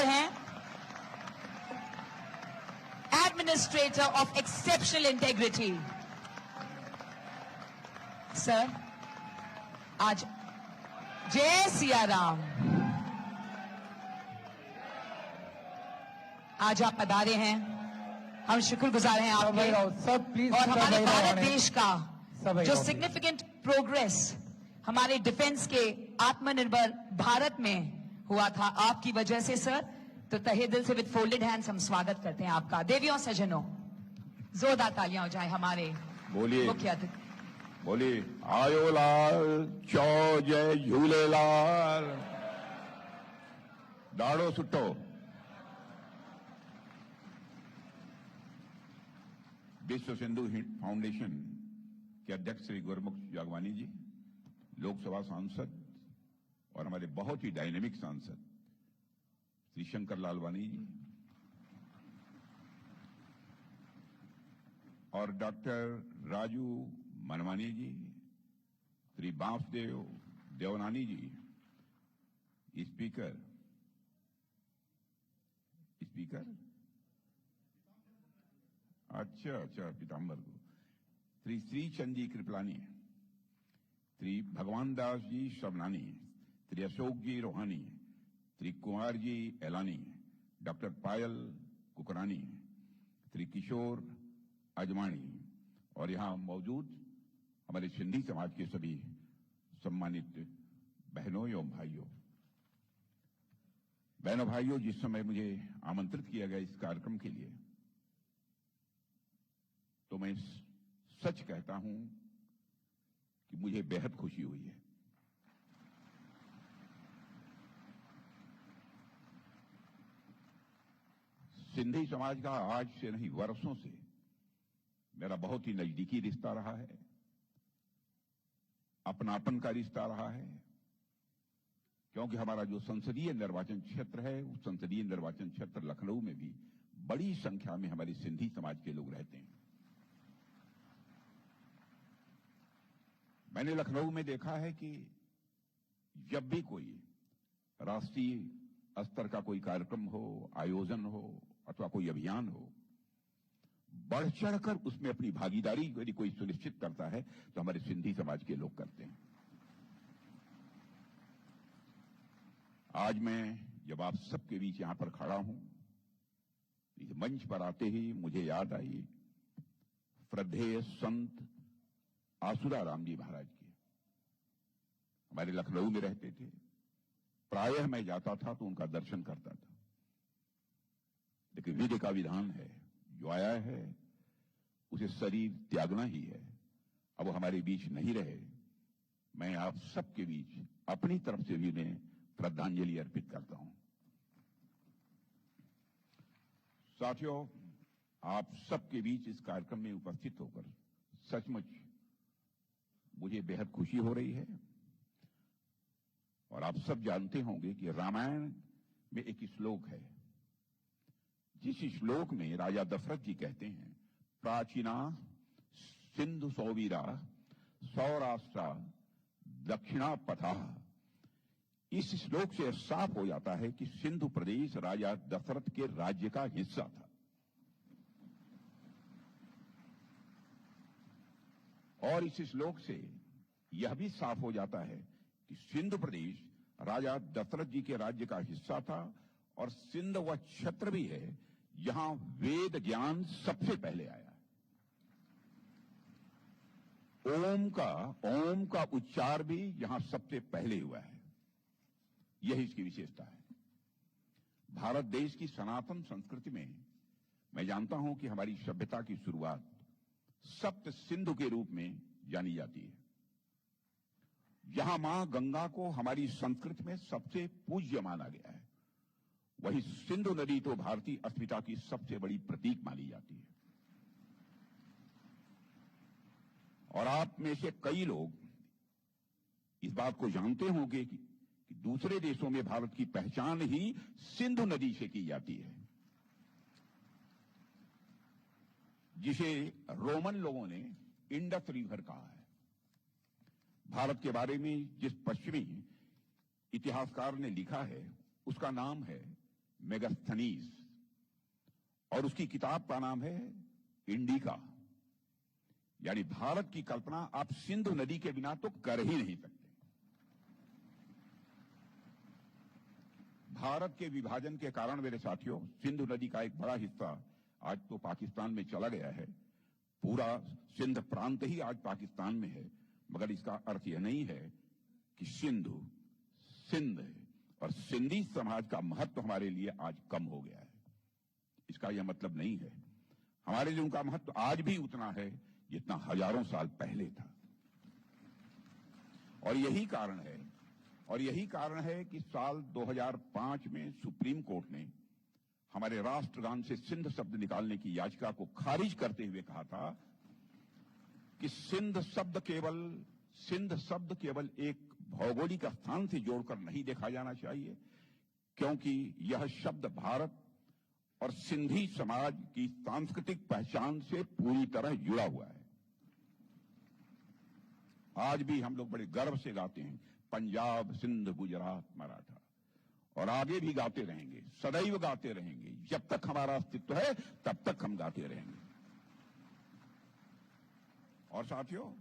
Sir हैं administrator of exceptional integrity. Sir आज जय सिया राम, आज आप पधारे हैं, हम शुक्रगुजार हैं आपके। सब प्लीज और हमारे भारत देश का जो सिग्निफिकेंट प्रोग्रेस हमारे डिफेंस के आत्मनिर्भर भारत में हुआ था आपकी वजह से सर, तो तहे दिल से विद फोल्डेड हैंड्स हम स्वागत करते हैं आपका। देवियों सजनों, जोरदार तालियां हो जाए हमारे मुख्य अतिथि। बोलिए आयो लाल चौ जय झूलेलाल, दाड़ो सुट्टो। विश्व सिंधु फाउंडेशन के अध्यक्ष श्री गुरमुख जागवानी जी, लोकसभा सांसद और हमारे बहुत ही डायनेमिक सांसद श्री शंकर लालवानी जी और डॉक्टर राजू मनवानी जी, श्री बांसदेव देवनानी जी, स्पीकर अच्छा पीताम्बर को, श्री श्रीचंद जी कृपलानी, श्री भगवान दास जी शबनानी, श्री अशोक जी रोहानी, श्री कुमार जी एलानी, डॉक्टर पायल कुकरानी, श्री किशोर अजमानी और यहां मौजूद हमारे सिंधी समाज के सभी सम्मानित बहनों एवं भाइयों, जिस समय मुझे आमंत्रित किया गया इस कार्यक्रम के लिए, तो मैं सच कहता हूं कि मुझे बेहद खुशी हुई है। सिंधी समाज का आज से नहीं वर्षों से मेरा बहुत ही नजदीकी रिश्ता रहा है, अपनापन का रिश्ता रहा है, क्योंकि हमारा जो संसदीय निर्वाचन क्षेत्र है, उस संसदीय निर्वाचन क्षेत्र लखनऊ में भी बड़ी संख्या में हमारे सिंधी समाज के लोग रहते हैं। मैंने लखनऊ में देखा है कि जब भी कोई राष्ट्रीय स्तर का कोई कार्यक्रम हो, आयोजन हो अथवा कोई अभियान हो, बढ़ चढ़कर उसमें अपनी भागीदारी यदि कोई सुनिश्चित करता है तो हमारे सिंधी समाज के लोग करते हैं। आज मैं जब आप सबके बीच यहां पर खड़ा हूं, इस मंच पर आते ही मुझे याद आई श्रद्धेय संत आसुराराम जी महाराज की। हमारे लखनऊ में रहते थे, प्रायः मैं जाता था तो उनका दर्शन करता था, लेकिन विधि का विधान है, जो आया है उसे शरीर त्यागना ही है। अब वो हमारे बीच नहीं रहे, मैं आप सबके बीच अपनी तरफ से भी उन्हें श्रद्धांजलि अर्पित करता हूं। साथियों, आप सबके बीच इस कार्यक्रम में उपस्थित होकर सचमुच मुझे बेहद खुशी हो रही है। और आप सब जानते होंगे कि रामायण में एक श्लोक है, जिस श्लोक में राजा दशरथ जी कहते हैं, प्राचीना सिंधु सौवीरा सौराष्ट्र दक्षिणा पथा। इस श्लोक से साफ हो जाता है कि सिंधु प्रदेश राजा दशरथ के राज्य का हिस्सा था। और इस श्लोक से यह भी साफ हो जाता है कि सिंधु प्रदेश राजा दशरथ जी के राज्य का हिस्सा था और सिंध वह क्षेत्र भी है जहां वेद ज्ञान सबसे पहले आया। ओम का उच्चार भी यहां सबसे पहले हुआ है। यही इसकी विशेषता है। भारत देश की सनातन संस्कृति में मैं जानता हूं कि हमारी सभ्यता की शुरुआत सप्त सिंधु के रूप में जानी जाती है। जहां मां गंगा को हमारी संस्कृति में सबसे पूज्य माना गया है, वही सिंधु नदी तो भारतीय अस्मिता की सबसे बड़ी प्रतीक मानी जाती है। और आप में से कई लोग इस बात को जानते होंगे कि दूसरे देशों में भारत की पहचान ही सिंधु नदी से की जाती है, जिसे रोमन लोगों ने इंडस रिवर कहा है। भारत के बारे में जिस पश्चिमी इतिहासकार ने लिखा है उसका नाम है मेगास्थनीज, और उसकी किताब का नाम है इंडिका, यानी भारत की कल्पना आप सिंधु नदी के बिना तो कर ही नहीं सकते। भारत के विभाजन के कारण मेरे साथियों, सिंधु नदी का एक बड़ा हिस्सा आज तो पाकिस्तान में चला गया है। पूरा सिंध प्रांत ही आज पाकिस्तान में है, मगर इसका अर्थ यह नहीं है कि सिंध और सिंधी समाज का महत्व हमारे लिए आज कम हो गया है। इसका यह मतलब नहीं है। हमारे लिए उनका महत्व आज भी उतना है जितना हजारों साल पहले था। और यही कारण है कि साल 2005 में सुप्रीम कोर्ट ने हमारे राष्ट्रगान से सिंध शब्द निकालने की याचिका को खारिज करते हुए कहा था कि सिंध शब्द केवल एक भौगोलिक स्थान से जोड़कर नहीं देखा जाना चाहिए, क्योंकि यह शब्द भारत और सिंधी समाज की सांस्कृतिक पहचान से पूरी तरह जुड़ा हुआ है। आज भी हम लोग बड़े गर्व से गाते हैं पंजाब, सिंध, गुजरात, मराठा, और आगे भी गाते रहेंगे, सदैव गाते रहेंगे। जब तक हमारा अस्तित्व है तब तक हम गाते रहेंगे। और साथियों,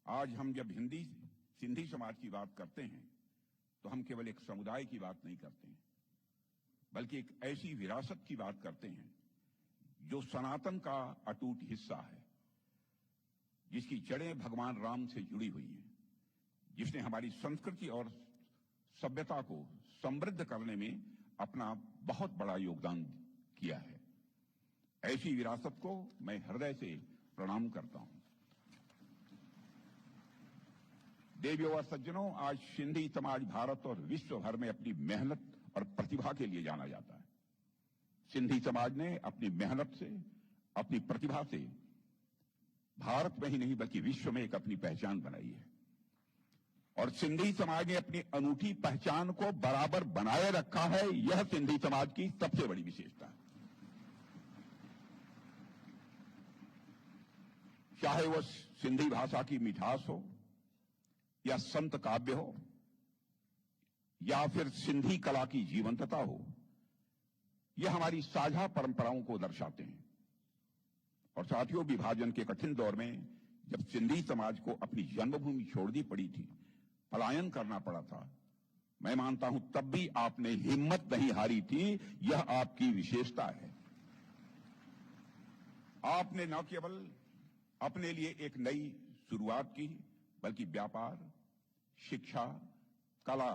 आज हम जब सिंधी समाज की बात करते हैं तो हम केवल एक समुदाय की बात नहीं करते हैं, बल्कि एक ऐसी विरासत की बात करते हैं जो सनातन का अटूट हिस्सा है, जिसकी जड़ें भगवान राम से जुड़ी हुई हैं, जिसने हमारी संस्कृति और सभ्यता को समृद्ध करने में अपना बहुत बड़ा योगदान किया है। ऐसी विरासत को मैं हृदय से प्रणाम करता हूं। देवियों और सज्जनों, आज सिंधी समाज भारत और विश्व भर में अपनी मेहनत और प्रतिभा के लिए जाना जाता है। सिंधी समाज ने अपनी मेहनत से, अपनी प्रतिभा से भारत में ही नहीं बल्कि विश्व में एक अपनी पहचान बनाई है। और सिंधी समाज ने अपनी अनूठी पहचान को बराबर बनाए रखा है। यह सिंधी समाज की सबसे बड़ी विशेषता है। चाहे वह सिंधी भाषा की मिठास हो, या संत काव्य हो, या फिर सिंधी कला की जीवंतता हो, यह हमारी साझा परंपराओं को दर्शाते हैं। और साथियों, विभाजन के कठिन दौर में जब सिंधी समाज को अपनी जन्मभूमि छोड़नी पड़ी थी, पलायन करना पड़ा था, मैं मानता हूं तब भी आपने हिम्मत नहीं हारी थी। यह आपकी विशेषता है। आपने न केवल अपने लिए एक नई शुरुआत की, बल्कि व्यापार, शिक्षा, कला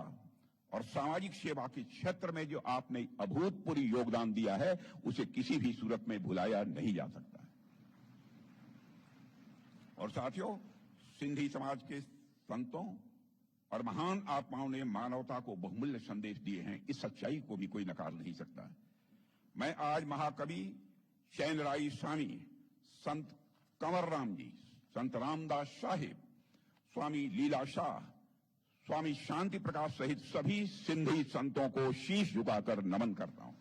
और सामाजिक सेवा के क्षेत्र में जो आपने अभूतपूर्व योगदान दिया है, उसे किसी भी सूरत में भुलाया नहीं जा सकता है। और साथियों, सिंधी समाज के संतों और महान आत्माओं ने मानवता को बहुमूल्य संदेश दिए हैं। इस सच्चाई को भी कोई नकार नहीं सकता है। मैं आज महाकवि चैनराय स्वामी, संत कंवर राम जी, संत रामदास साहिब, स्वामी लीला शाह, स्वामी शांति प्रकाश सहित सभी सिंधी संतों को शीश झुकाकर नमन करता हूं।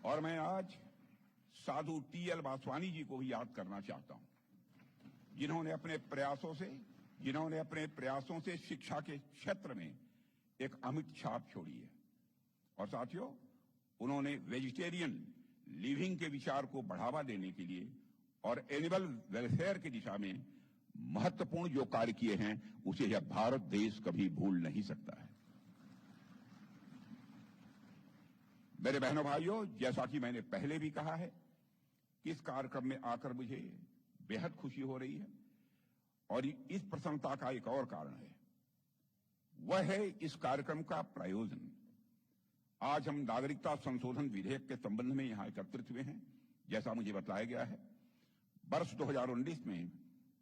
और मैं आज साधु टी.एल. वासवानी जी को भी याद करना चाहता हूं, जिन्होंने अपने प्रयासों से शिक्षा के क्षेत्र में एक अमिट छाप छोड़ी है। और साथियों, उन्होंने वेजिटेरियन लिविंग के विचार को बढ़ावा देने के लिए और एनिमल वेलफेयर की दिशा में महत्वपूर्ण जो कार्य किए हैं, उसे यह भारत देश कभी भूल नहीं सकता है। मेरे बहनों भाइयों, जैसा कि मैंने पहले भी कहा है कि इस कार्यक्रम में आकर मुझे बेहद खुशी हो रही है। और इस प्रसन्नता का एक और कारण है, वह है इस कार्यक्रम का प्रायोजन। आज हम नागरिकता संशोधन विधेयक के संबंध में यहां एकत्रित हुए हैं। जैसा मुझे बताया गया है, वर्ष 2019 में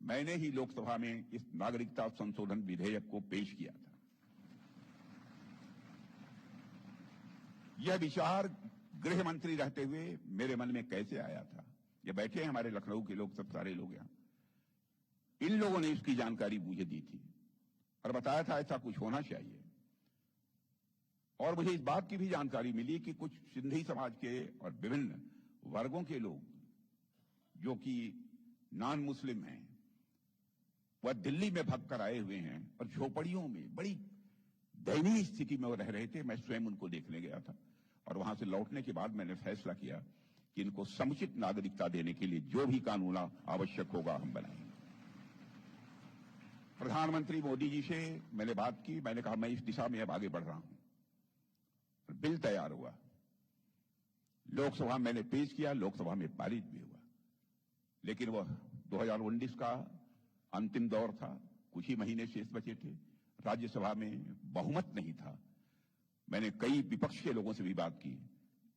मैंने ही लोकसभा में इस नागरिकता संशोधन विधेयक को पेश किया था। यह विचार गृह मंत्री रहते हुए मेरे मन में कैसे आया था? ये बैठे हैं हमारे लखनऊ के लोग, सब सारे लोग यहां। इन लोगों ने इसकी जानकारी मुझे दी थी और बताया था ऐसा कुछ होना चाहिए। और मुझे इस बात की भी जानकारी मिली कि कुछ सिंधी समाज के और विभिन्न वर्गों के लोग जो कि नॉन मुस्लिम हैं, वह दिल्ली में भग कर आए हुए हैं और झोपड़ियों में, बड़ी दयनीय स्थिति में वो रह रहे थे। मैं स्वयं उनको देखने गया था और वहां से लौटने के बाद मैंने फैसला किया कि इनको समुचित नागरिकता देने के लिए जो भी कानून आवश्यक होगा हम बनाएंगे। प्रधानमंत्री मोदी जी से मैंने बात की, मैंने कहा मैं इस दिशा में अब आगे बढ़ रहा हूं। बिल तैयार हुआ, लोकसभा मैंने पेश किया, लोकसभा में पारित भी हुआ, लेकिन वह 2019 का अंतिम दौर था, कुछ ही महीने शेष बचे थे, राज्यसभा में बहुमत नहीं था। मैंने कई विपक्ष के लोगों से भी बात की,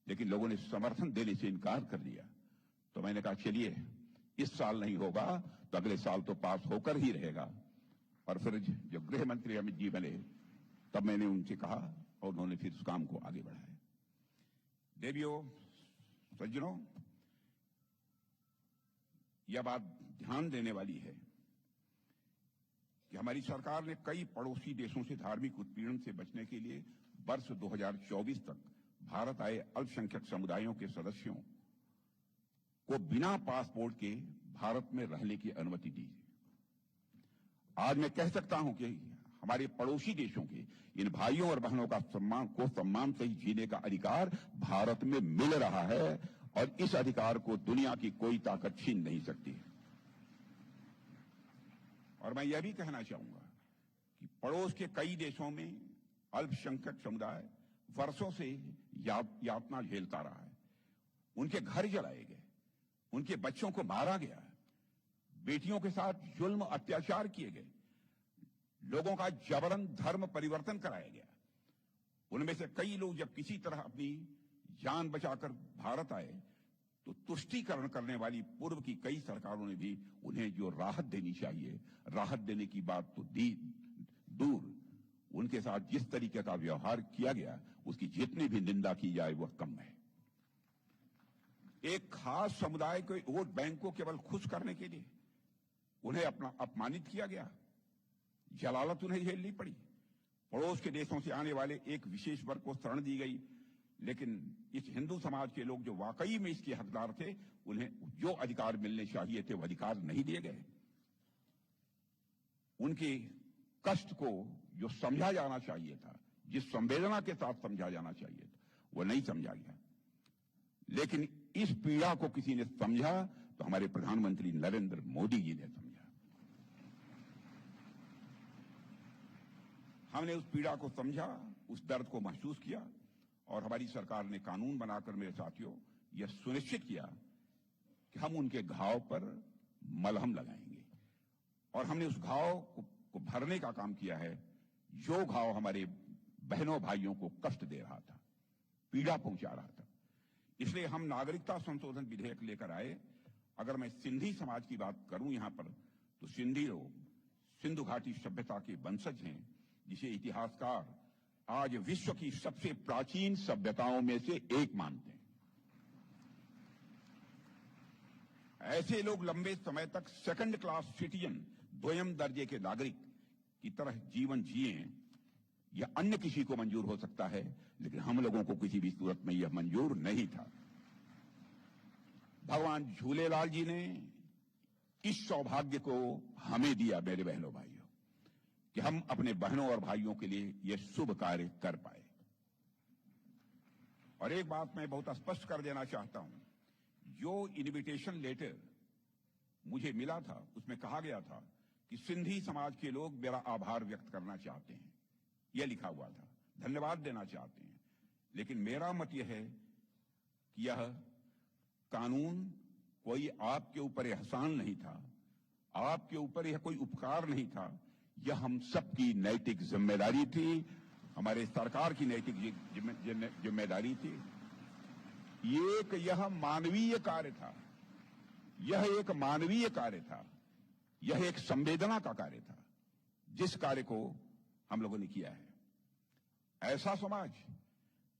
लेकिन लोगों ने समर्थन देने से इनकार कर दिया। तो मैंने कहा चलिए इस साल नहीं होगा तो अगले साल तो पास होकर ही रहेगा। और फिर जब गृह मंत्री अमित जी बने तब मैंने उनसे कहा और उन्होंने फिर उस काम को आगे बढ़ाया। देवियों सज्जनों, यह बात ध्यान देने वाली है कि हमारी सरकार ने कई पड़ोसी देशों से धार्मिक उत्पीड़न से बचने के लिए वर्ष 2024 तक भारत आए अल्पसंख्यक समुदायों के सदस्यों को बिना पासपोर्ट के भारत में रहने की अनुमति दी। आज मैं कह सकता हूं कि हमारे पड़ोसी देशों के इन भाइयों और बहनों का सम्मान से जीने का अधिकार भारत में मिल रहा है और इस अधिकार को दुनिया की कोई ताकत छीन नहीं सकती। और मैं यह भी कहना चाहूंगा कि पड़ोस के कई देशों में अल्पसंख्यक समुदाय वर्षों से यातना झेलता रहा है। उनके घर जलाए गए, उनके बच्चों को मारा गया, बेटियों के साथ जुल्म अत्याचार किए गए, लोगों का जबरन धर्म परिवर्तन कराया गया। उनमें से कई लोग जब किसी तरह अपनी जान बचाकर भारत आए तो तुष्टीकरण करने वाली पूर्व की कई सरकारों ने भी उन्हें जो राहत देनी चाहिए, राहत देने की बात तो दी दूर, उनके साथ जिस तरीके का व्यवहार किया गया उसकी जितनी भी निंदा की जाए वह कम है। एक खास समुदाय के वोट बैंक को केवल खुश करने के लिए उन्हें अपना अपमानित किया गया, जलालत उन्हें झेलनी पड़ी। पड़ोस के देशों से आने वाले एक विशेष वर्ग को शरण दी गई, लेकिन इस हिंदू समाज के लोग जो वाकई में इसके हकदार थे उन्हें जो अधिकार मिलने चाहिए थे वो अधिकार नहीं दिए गए। उनके कष्ट को जो समझा जाना चाहिए था, जिस संवेदना के साथ समझा जाना चाहिए था, वो नहीं समझा गया। लेकिन इस पीड़ा को किसी ने समझा तो हमारे प्रधानमंत्री नरेंद्र मोदी जी ने समझा। हमने उस पीड़ा को समझा, उस दर्द को महसूस किया और हमारी सरकार ने कानून बनाकर मेरे साथियों यह सुनिश्चित किया कि हम उनके घाव पर मलहम लगाएंगे और हमने उस घाव को भरने का काम किया है जो घाव हमारे बहनों भाइयों को कष्ट दे रहा था, पीड़ा पहुंचा रहा था। इसलिए हम नागरिकता संशोधन विधेयक लेकर आए। अगर मैं सिंधी समाज की बात करूं यहां पर, तो सिंधी लोग सिंधु घाटी सभ्यता के वंशज हैं, जिसे इतिहासकार आज विश्व की सबसे प्राचीन सभ्यताओं में से एक मानते हैं। ऐसे लोग लंबे समय तक सेकंड क्लास सिटीजन, द्वयम दर्जे के नागरिक की तरह जीवन जिए। यह अन्य किसी को मंजूर हो सकता है, लेकिन हम लोगों को किसी भी सूरत में यह मंजूर नहीं था। भगवान झूलेलाल जी ने इस सौभाग्य को हमें दिया, मेरे बहनों भाइयों, कि हम अपने बहनों और भाइयों के लिए यह शुभ कार्य कर पाए। और एक बात मैं बहुत स्पष्ट कर देना चाहता हूं, जो इनविटेशन लेटर मुझे मिला था उसमें कहा गया था कि सिंधी समाज के लोग मेरा आभार व्यक्त करना चाहते हैं, यह लिखा हुआ था, धन्यवाद देना चाहते हैं। लेकिन मेरा मत यह है कि यह कानून कोई आपके ऊपर एहसान नहीं था, आपके ऊपर यह कोई उपकार नहीं था, यह हम सबकी नैतिक जिम्मेदारी थी, हमारे सरकार की नैतिक जिम्मेदारी थी। यह मानवीय कार्य था, यह एक मानवीय कार्य था, यह एक संवेदना का कार्य था, जिस कार्य को हम लोगों ने किया है। ऐसा समाज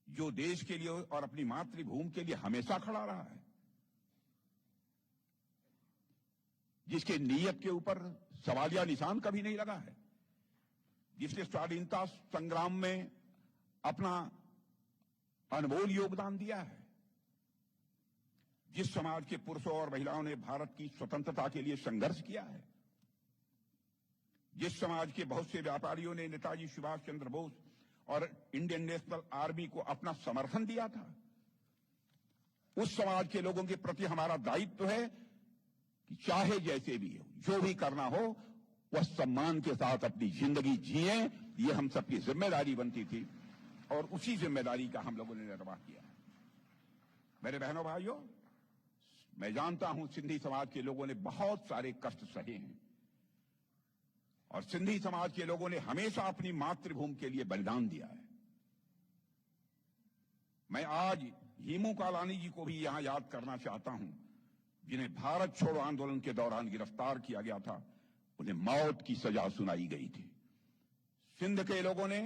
जो देश के लिए और अपनी मातृभूमि के लिए हमेशा खड़ा रहा है, जिसके नीयत के ऊपर सवालिया निशान कभी नहीं लगा है, जिसने स्वाधीनता संग्राम में अपना अनमोल योगदान दिया है, जिस समाज के पुरुषों और महिलाओं ने भारत की स्वतंत्रता के लिए संघर्ष किया है, जिस समाज के बहुत से व्यापारियों ने नेताजी सुभाष चंद्र बोस और इंडियन नेशनल आर्मी को अपना समर्थन दिया था। उस समाज के लोगों के प्रति हमारा दायित्व है कि चाहे जैसे भी हो, जो भी करना हो, वह सम्मान के साथ अपनी जिंदगी जिए। ये हम सबकी जिम्मेदारी बनती थी और उसी जिम्मेदारी का हम लोगों ने निर्वाह किया। मेरे बहनों भाइयों, मैं जानता हूं सिंधी समाज के लोगों ने बहुत सारे कष्ट सहे हैं और सिंधी समाज के लोगों ने हमेशा अपनी मातृभूमि के लिए बलिदान दिया है। मैं आज हेमू कालानी जी को भी यहां याद करना चाहता हूं, जिन्हें भारत छोड़ो आंदोलन के दौरान गिरफ्तार किया गया था। उन्हें मौत की सजा सुनाई गई थी। सिंध के लोगों ने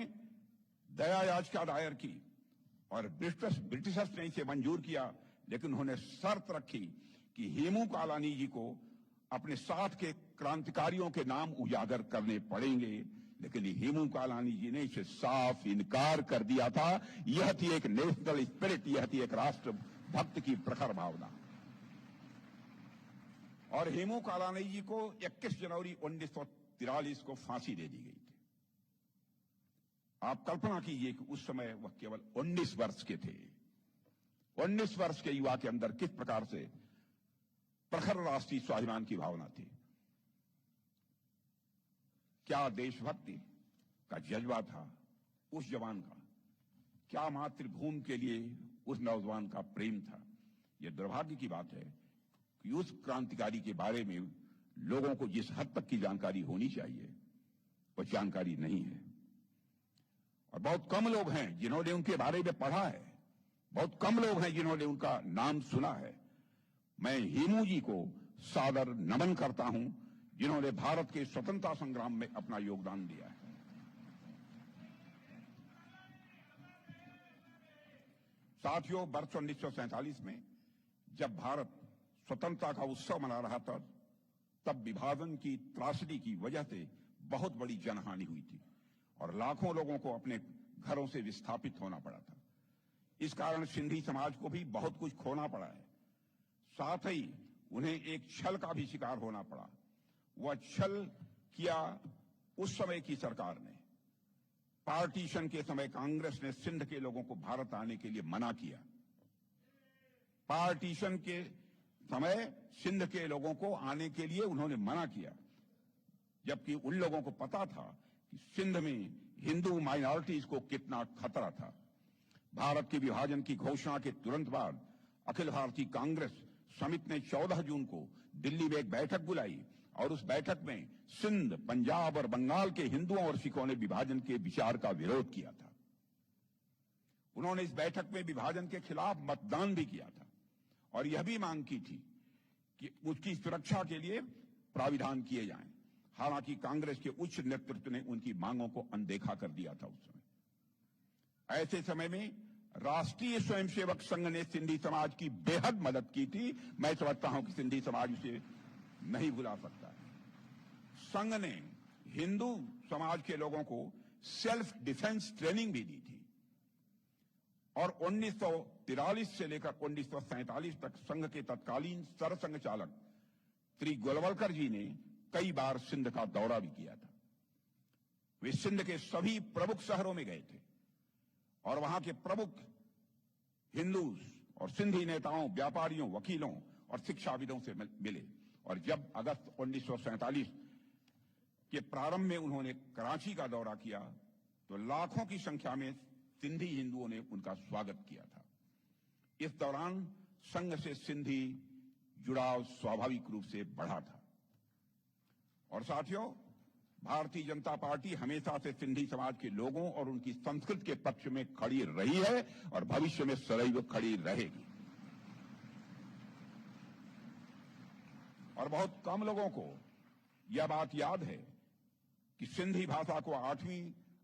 दया याचिका दायर की और ब्रिटिशर्स ने इसे मंजूर किया, लेकिन उन्होंने शर्त रखी कि हेमू कालानी जी को अपने साथ के क्रांतिकारियों के नाम उजागर करने पड़ेंगे। लेकिन हेमू कालानी जी ने इसे साफ इनकार कर दिया था। यह थी एक नेशनल स्पिरिट, यह थी एक राष्ट्र भक्त की प्रखर भावना। और हेमू कालानी जी को 21 जनवरी 1943 को फांसी दे दी गई थी। आप कल्पना कीजिए कि उस समय वह केवल 19 वर्ष के थे। 19 वर्ष के युवा के अंदर किस प्रकार से प्रखर राष्ट्रीय स्वाभिमान की भावना थी, क्या देशभक्ति का जज्बा था उस जवान का, क्या मातृभूमि के लिए उस नौजवान का प्रेम था। यह दुर्भाग्य की बात है कि उस क्रांतिकारी के बारे में लोगों को जिस हद तक की जानकारी होनी चाहिए वह जानकारी नहीं है और बहुत कम लोग हैं जिन्होंने उनके बारे में पढ़ा है, बहुत कम लोग हैं जिन्होंने उनका नाम सुना है। मैं हेमू जी को सादर नमन करता हूं, जिन्होंने भारत के स्वतंत्रता संग्राम में अपना योगदान दिया है। साथियों, वर्ष 1947 में जब भारत स्वतंत्रता का उत्सव मना रहा था, तब विभाजन की त्रासदी की वजह से बहुत बड़ी जनहानि हुई थी और लाखों लोगों को अपने घरों से विस्थापित होना पड़ा था। इस कारण सिंधी समाज को भी बहुत कुछ खोना पड़ा है। साथ ही उन्हें एक छल का भी शिकार होना पड़ा। वह छल किया उस समय की सरकार ने। पार्टीशन के समय कांग्रेस ने सिंध के लोगों को भारत आने के लिए मना किया। पार्टीशन के समय सिंध के लोगों को आने के लिए उन्होंने मना किया, जबकि उन लोगों को पता था कि सिंध में हिंदू माइनॉरिटीज को कितना खतरा था। भारत के विभाजन की घोषणा के तुरंत बाद अखिल भारतीय कांग्रेस समिति ने 14 जून को दिल्ली में एक बैठक बुलाई और उस बैठक में सिंध, पंजाब और बंगाल के हिंदुओं और सिखों ने विभाजन के विचार का विरोध किया था। उन्होंने इस बैठक में विभाजन के खिलाफ मतदान भी किया था और यह भी मांग की थी कि उसकी सुरक्षा के लिए प्राविधान किए जाएं। हालांकि कांग्रेस के उच्च नेतृत्व ने उनकी मांगों को अनदेखा कर दिया था। उस समय ऐसे समय में राष्ट्रीय स्वयंसेवक संघ ने सिंधी समाज की बेहद मदद की थी। मैं समझता हूं कि सिंधी समाज उसे नहीं भुला सकता। संघ ने हिंदू समाज के लोगों को सेल्फ डिफेंस ट्रेनिंग भी दी थी और 1943 से लेकर 1947 तक संघ के तत्कालीन सरसंघ चालक श्री गोलवलकर जी ने कई बार सिंध का दौरा भी किया था। वे सिंध के सभी प्रमुख शहरों में गए थे और वहां के प्रमुख हिंदू और सिंधी नेताओं, व्यापारियों, वकीलों और शिक्षाविदों से मिले। और जब अगस्त 1947 के प्रारंभ में उन्होंने कराची का दौरा किया तो लाखों की संख्या में सिंधी हिंदुओं ने उनका स्वागत किया था। इस दौरान संघ से सिंधी जुड़ाव स्वाभाविक रूप से बढ़ा था। और साथियों, भारतीय जनता पार्टी हमेशा से सिंधी समाज के लोगों और उनकी संस्कृति के पक्ष में खड़ी रही है और भविष्य में सदैव खड़ी रहेगी। और बहुत कम लोगों को यह बात याद है कि सिंधी भाषा को 8वीं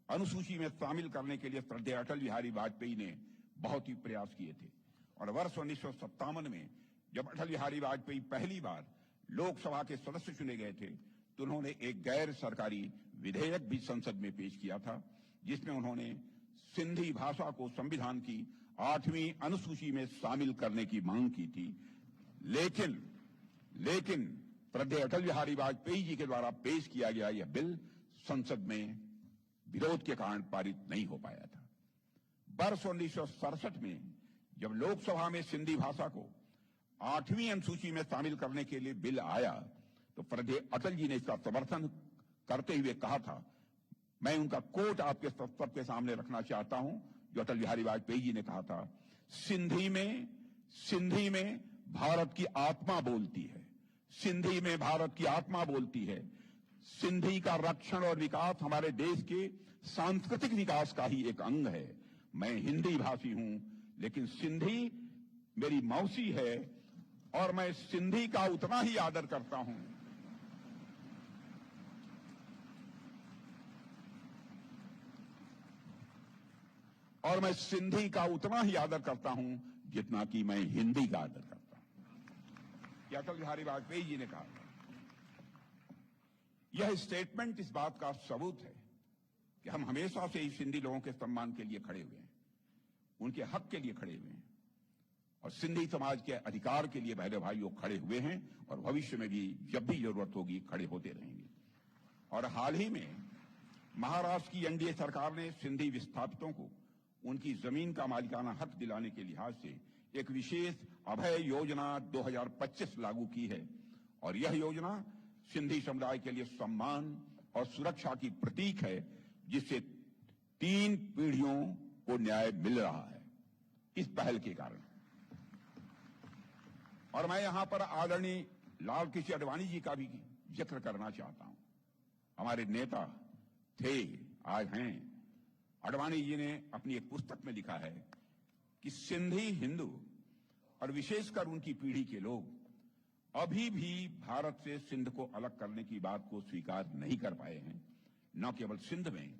अनुसूची में शामिल करने के लिए श्रद्धेय अटल बिहारी वाजपेयी ने बहुत ही प्रयास किए थे। और वर्ष 1957 में जब अटल बिहारी वाजपेयी पहली बार लोकसभा के सदस्य चुने गए थे तो उन्होंने एक गैर सरकारी विधेयक भी संसद में पेश किया था, जिसमें उन्होंने सिंधी भाषा को संविधान की 8वीं अनुसूची में शामिल करने की मांग की थी। लेकिन श्रद्धेय अटल बिहारी वाजपेयी जी के द्वारा पेश किया गया यह बिल संसद में विरोध के कारण पारित नहीं हो पाया था। वर्ष 1967 में जब लोकसभा में सिंधी भाषा को 8वीं अनुसूची में शामिल करने के लिए बिल आया तो श्रद्धेय अटल जी ने इसका समर्थन करते हुए कहा था, मैं उनका कोट आपके सबके सामने रखना चाहता हूं, जो अटल बिहारी वाजपेयी जी ने कहा था, सिंधी में भारत की आत्मा बोलती है, सिंधी में भारत की आत्मा बोलती है। सिंधी का रक्षण और विकास हमारे देश के सांस्कृतिक विकास का ही एक अंग है। मैं हिंदी भाषी हूं, लेकिन सिंधी मेरी मौसी है और मैं सिंधी का उतना ही आदर करता हूं और मैं सिंधी का उतना ही आदर करता हूं जितना कि मैं हिंदी का आदर करता हूं। यह अटल बिहारी वाजपेयी जी ने कहा था। यह स्टेटमेंट इस बात का सबूत है कि हम हमेशा से ही सिंधी लोगों के सम्मान के लिए खड़े हुए हैं, उनके हक के लिए खड़े हुए हैं और सिंधी समाज के अधिकार के लिए बहनों भाइयों खड़े हुए हैं और भविष्य में भी जब भी जरूरत होगी खड़े होते रहेंगे। और हाल ही में महाराष्ट्र की एनडीए सरकार ने सिंधी विस्थापितों को उनकी जमीन का मालिकाना हक दिलाने के लिहाज से एक विशेष अभय योजना 2025 लागू की है और यह योजना सिंधी समुदाय के लिए सम्मान और सुरक्षा की प्रतीक है, जिससे 3 पीढ़ियों को न्याय मिल रहा है इस पहल के कारण। और मैं यहां पर आदरणीय लाल कृष्ण आडवाणी जी का भी जिक्र करना चाहता हूं। हमारे नेता थे, आज हैं। आडवाणी जी ने अपनी एक पुस्तक में लिखा है कि सिंधी हिंदू और विशेषकर उनकी पीढ़ी के लोग अभी भी भारत से सिंध को अलग करने की बात को स्वीकार नहीं कर पाए हैं। न केवल सिंध में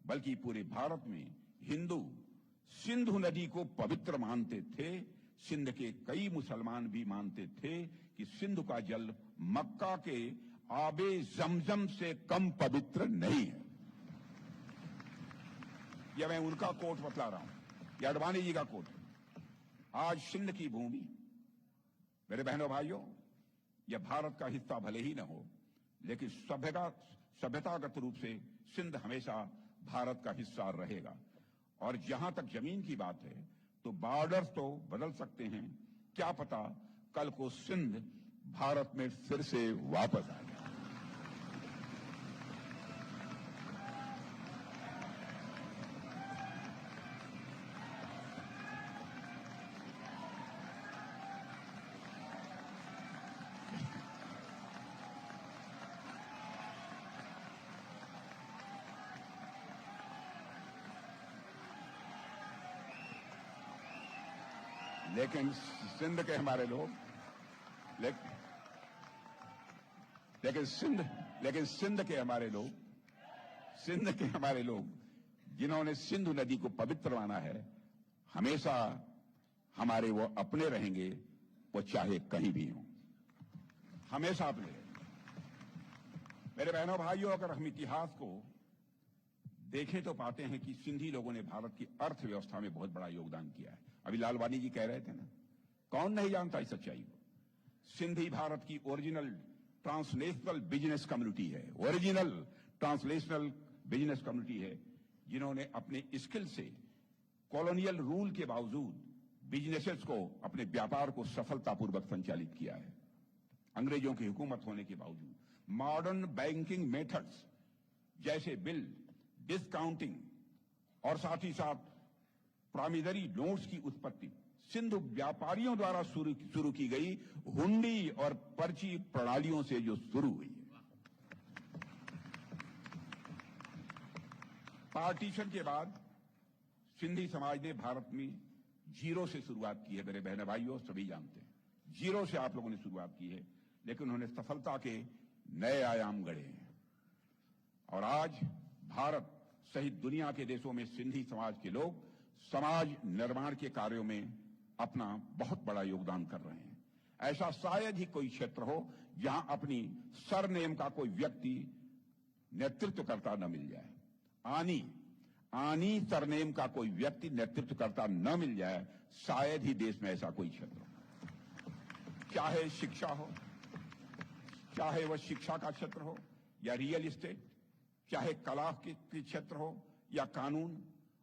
बल्कि पूरे भारत में हिंदू सिंधु नदी को पवित्र मानते थे। सिंध के कई मुसलमान भी मानते थे कि सिंधु का जल मक्का के आबे जमजम से कम पवित्र नहीं है। यह मैं उनका कोट बतला रहा हूं, यह आडवाणी जी का कोट है। आज सिंध की भूमि, मेरे बहनों भाइयों, यह भारत का हिस्सा भले ही न हो, लेकिन सभ्यतागत रूप से सिंध हमेशा भारत का हिस्सा रहेगा। और जहां तक जमीन की बात है तो बॉर्डर्स तो बदल सकते हैं, क्या पता कल को सिंध भारत में फिर से वापस आ जाए। लेकिन सिंध के हमारे लोग लेकिन सिंध के हमारे लोग जिन्होंने सिंधु नदी को पवित्र माना है, हमेशा हमारे वो अपने रहेंगे, वो चाहे कहीं भी हों, हमेशा अपने रहेंगे। मेरे बहनों भाइयों, अगर हम इतिहास को देखें तो पाते हैं कि सिंधी लोगों ने भारत की अर्थव्यवस्था में बहुत बड़ा योगदान किया है। अभी लालवानी जी कह रहे थे ना, कौन नहीं जानता इस सच्चाई को। सिंधी भारत की ओरिजिनल ट्रांसनेशनल बिजनेस कम्युनिटी है, ओरिजिनल ट्रांसलेशनल बिजनेस कम्युनिटी है, जिन्होंने अपने स्किल से कॉलोनियल रूल के बावजूद बिजनेसेस को, अपने व्यापार को सफलतापूर्वक संचालित किया है। अंग्रेजों की हुकूमत होने के बावजूद मॉडर्न बैंकिंग मेथड्स जैसे बिल डिस्काउंटिंग और साथ ही साथ प्रामिदरी नोट्स की उत्पत्ति सिंधु व्यापारियों द्वारा शुरू की गई हुंडी और पर्ची प्रणालियों से जो शुरू हुई है। पार्टीशन के बाद सिंधी समाज ने भारत में जीरो से शुरुआत की है। मेरे बहन भाइयों, सभी जानते हैं, जीरो से आप लोगों ने शुरुआत की है, लेकिन उन्होंने सफलता के नए आयाम गढ़े हैं। और आज भारत सहित दुनिया के देशों में सिंधी समाज के लोग समाज निर्माण के कार्यों में अपना बहुत बड़ा योगदान कर रहे हैं। ऐसा शायद ही कोई क्षेत्र हो जहां अपनी सरनेम का कोई व्यक्ति नेतृत्व करता न मिल जाए। आनी सरनेम का कोई व्यक्ति नेतृत्व करता न मिल जाए, शायद ही देश में ऐसा कोई क्षेत्र हो। चाहे शिक्षा हो, चाहे वह शिक्षा का क्षेत्र हो या रियल एस्टेट चाहे कला के क्षेत्र हो या कानून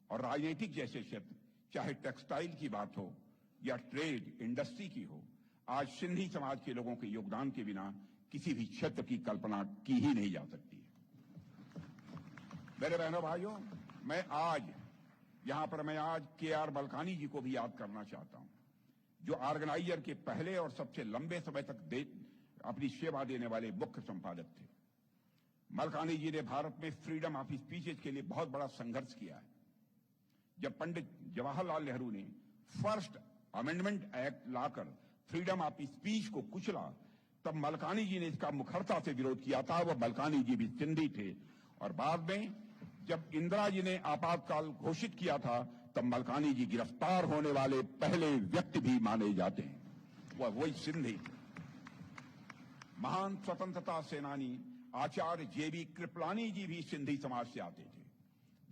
और राजनीतिक जैसे क्षेत्र, चाहे टेक्सटाइल की बात हो या ट्रेड इंडस्ट्री की हो, आज सिंधी समाज के लोगों के योगदान के बिना किसी भी क्षेत्र की कल्पना की ही नहीं जा सकती है। मेरे बहनों भाइयों, मैं आज के.आर. मलकानी जी को भी याद करना चाहता हूं, जो ऑर्गेनाइजर के पहले और सबसे लंबे समय तक अपनी सेवा देने वाले मुख्य संपादक थे। मलकानी जी ने भारत में फ्रीडम ऑफ स्पीच के लिए बहुत बड़ा संघर्ष किया है। जब पंडित जवाहरलाल नेहरू ने first amendment act locker freedom of speech को कुचला, तब मलकानी जी ने इसका मुखरता से विरोध किया था। वह मलकानी जी भी सिंधी थे और बाद में जब इंदिरा जी ने आपातकाल घोषित किया था, तब मलकानी जी गिरफ्तार होने वाले पहले व्यक्ति भी माने जाते हैं। वह वही सिंधी थे। महान स्वतंत्रता सेनानी आचार्य जेबी कृपलानी जी भी सिंधी समाज से आते थे।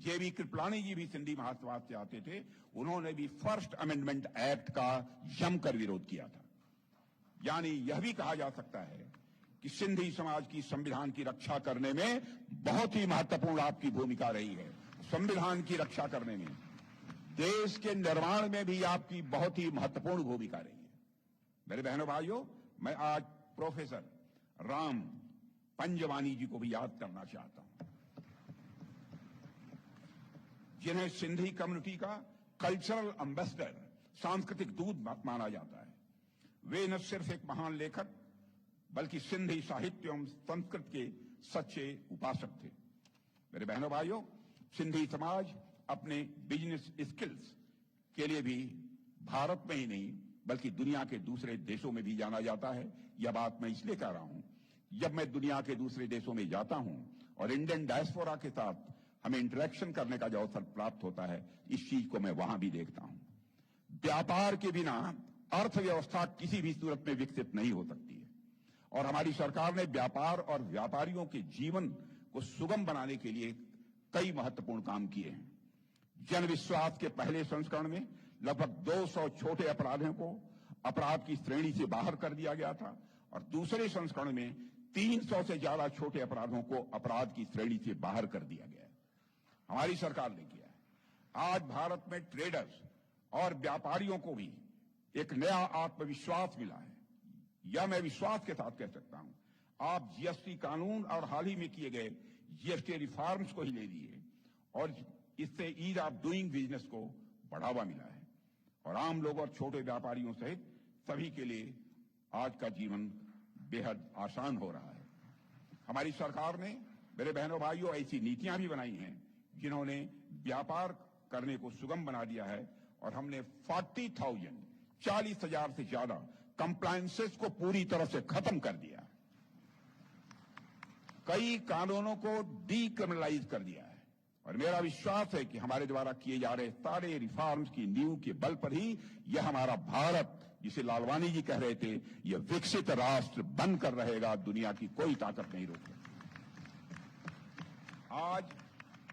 जेबी कृपलानी जी भी सिंधी महासमाज से आते थे। उन्होंने भी फर्स्ट अमेंडमेंट एक्ट का जमकर विरोध किया था। यानी यह भी कहा जा सकता है कि सिंधी समाज की संविधान की रक्षा करने में बहुत ही महत्वपूर्ण आपकी भूमिका रही है। संविधान की रक्षा करने में, देश के निर्माण में भी आपकी बहुत ही महत्वपूर्ण भूमिका रही है। मेरे बहनों भाइयों, मैं आज प्रोफेसर राम पंजवानी जी को भी याद करना चाहता हूं, जिन्हें सिंधी कम्युनिटी का कल्चरल एम्बेसडर, सांस्कृतिक दूत माना जाता है। वे न सिर्फ एक महान लेखक बल्कि सिंधी साहित्य एवं संस्कृत के सच्चे उपासक थे। मेरे बहनों भाइयों, सिंधी समाज अपने बिजनेस स्किल्स के लिए भी भारत में ही नहीं बल्कि दुनिया के दूसरे देशों में भी जाना जाता है। यह बात मैं इसलिए कह रहा हूं, जब मैं दुनिया के दूसरे देशों में जाता हूं और इंडियन डायस्पोरा के साथ हमें इंटरेक्शन करने का जो अवसर प्राप्त होता है, इस चीज को मैं वहां भी देखता हूं। व्यापार के बिना अर्थव्यवस्था किसी भी सूरत में विकसित नहीं हो सकती है और हमारी सरकार ने व्यापार और व्यापारियों के जीवन को सुगम बनाने के लिए कई महत्वपूर्ण काम किए हैं। जन विश्वास के पहले संस्करण में लगभग 200 छोटे अपराधियों को अपराध की श्रेणी से बाहर कर दिया गया था और दूसरे संस्करण में 300 से ज्यादा छोटे अपराधों को अपराध की श्रेणी से बाहर कर दिया गया है। हमारी सरकार ने किया है। आज भारत में ट्रेडर्स और व्यापारियों को भी एक नया आत्मविश्वास मिला है। यह मैं विश्वास के साथ कह सकता हूं। आप जीएसटी कानून और हाल ही में किए गए जीएसटी रिफॉर्म्स को ही ले लिए और इससे ईज ऑफ डूइंग बिजनेस को बढ़ावा मिला है और आम लोग और छोटे व्यापारियों सहित सभी के लिए आज का जीवन बेहद आसान हो रहा है। हमारी सरकार ने, मेरे बहनों भाइयों, ऐसी नीतियां भी बनाई हैं जिन्होंने व्यापार करने को सुगम बना दिया है और हमने 40,000 से ज्यादा कंप्लायंसेस को पूरी तरह से खत्म कर दिया। कई कानूनों को डीक्रिमिनलाइज कर दिया है और मेरा विश्वास है कि हमारे द्वारा किए जा रहे सारे रिफॉर्म्स की नींव के बल पर ही यह हमारा भारत, जिसे लालवानी जी कह रहे थे, यह विकसित राष्ट्र बनकर रहेगा। दुनिया की कोई ताकत नहीं रोक सकती।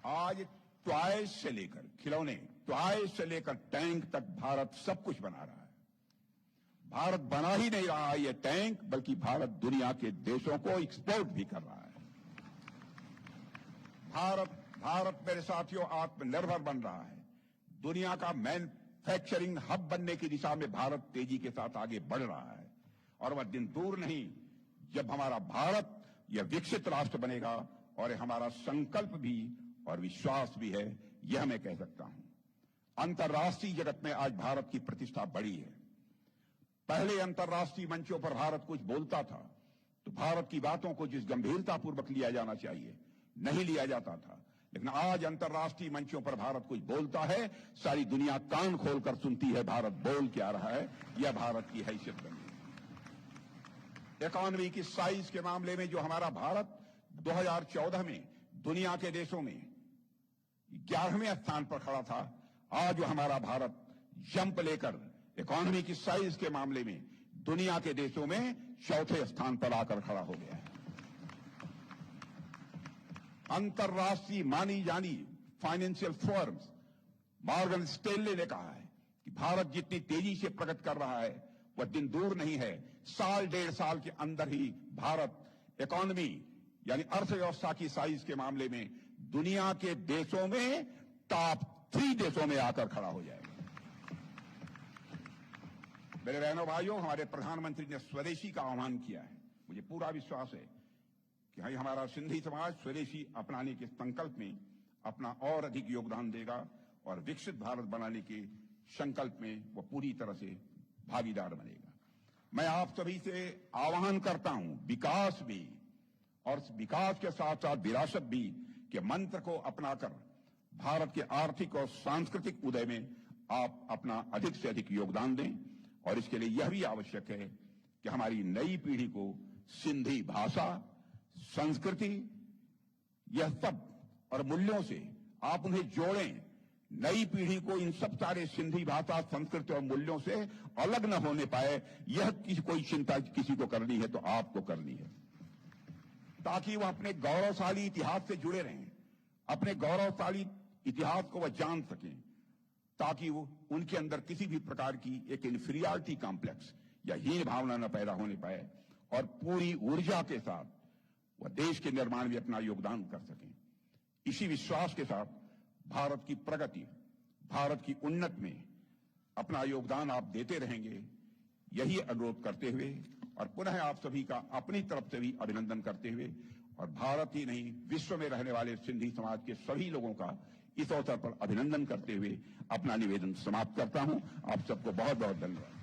आज टॉयज से लेकर खिलौने, टॉयज से लेकर टैंक तक भारत सब कुछ बना रहा है। भारत बना ही नहीं रहा है यह टैंक, बल्कि भारत दुनिया के देशों को एक्सपोर्ट भी कर रहा है। भारत मेरे साथियों आत्मनिर्भर बन रहा है। दुनिया का मैन्युफैक्चरिंग हब बनने की दिशा में भारत तेजी के साथ आगे बढ़ रहा है और वह दिन दूर नहीं जब हमारा भारत यह विकसित राष्ट्र बनेगा और हमारा संकल्प भी और विश्वास भी है, यह मैं कह सकता हूं। अंतर्राष्ट्रीय जगत में आज भारत की प्रतिष्ठा बढ़ी है। पहले अंतर्राष्ट्रीय मंचों पर भारत कुछ बोलता था तो भारत की बातों को जिस गंभीरतापूर्वक लिया जाना चाहिए नहीं लिया जाता था, लेकिन आज अंतर्राष्ट्रीय मंचों पर भारत कुछ बोलता है, सारी दुनिया कान खोलकर सुनती है भारत बोल क्या रहा है। यह भारत की हैसियत बनी है। इकॉनमी की साइज के मामले में जो हमारा भारत 2014 में दुनिया के देशों में 11वें स्थान पर खड़ा था, आज हमारा भारत जंप लेकर इकॉनमी की साइज के मामले में दुनिया के देशों में 4थे स्थान पर आकर खड़ा हो गया है। अंतर्राष्ट्रीय मानी जानी फाइनेंशियल फर्म्स मॉर्गन स्टैनले ने कहा है कि भारत जितनी तेजी से प्रगति कर रहा है वह दिन दूर नहीं है, साल 1.5 साल के अंदर ही भारत इकॉनमी यानी अर्थव्यवस्था की साइज के मामले में दुनिया के देशों में टॉप 3 देशों में आकर खड़ा हो जाएगा। मेरे बहनों भाइयों, हमारे प्रधानमंत्री ने स्वदेशी का आह्वान किया है। मुझे पूरा विश्वास है कि हमारा सिंधी समाज स्वदेशी अपनाने के संकल्प में अपना और अधिक योगदान देगा और विकसित भारत बनाने के संकल्प में वो पूरी तरह से भागीदार बनेगा। मैं आप सभी से आह्वान करता हूं, विकास भी और विकास के साथ साथ विरासत भी के मंत्र को अपनाकर भारत के आर्थिक और सांस्कृतिक उदय में आप अपना अधिक से अधिक योगदान दें। और इसके लिए यह भी आवश्यक है कि हमारी नई पीढ़ी को सिंधी भाषा, संस्कृति, यह सब और मूल्यों से आप उन्हें जोड़ें। नई पीढ़ी को इन सब सारे सिंधी भाषा, संस्कृति और मूल्यों से अलग न होने पाए, यह कोई चिंता किसी को करनी है तो आपको करनी है, ताकि वह अपने गौरवशाली इतिहास से जुड़े रहें, अपने गौरवशाली इतिहास को वह जान सकें, ताकि वो उनके अंदर किसी भी प्रकार की एक इंफीरियरिटी कॉम्प्लेक्स या हीन भावना न पैदा होने पाए और पूरी ऊर्जा के साथ वह देश के निर्माण में अपना योगदान कर सकें। इसी विश्वास के साथ भारत की प्रगति, भारत की उन्नति में अपना योगदान आप देते रहेंगे, यही अनुरोध करते हुए और पुनः आप सभी का अपनी तरफ से भी अभिनंदन करते हुए और भारत ही नहीं विश्व में रहने वाले सिंधी समाज के सभी लोगों का इस अवसर पर अभिनंदन करते हुए अपना निवेदन समाप्त करता हूं। आप सबको बहुत बहुत धन्यवाद।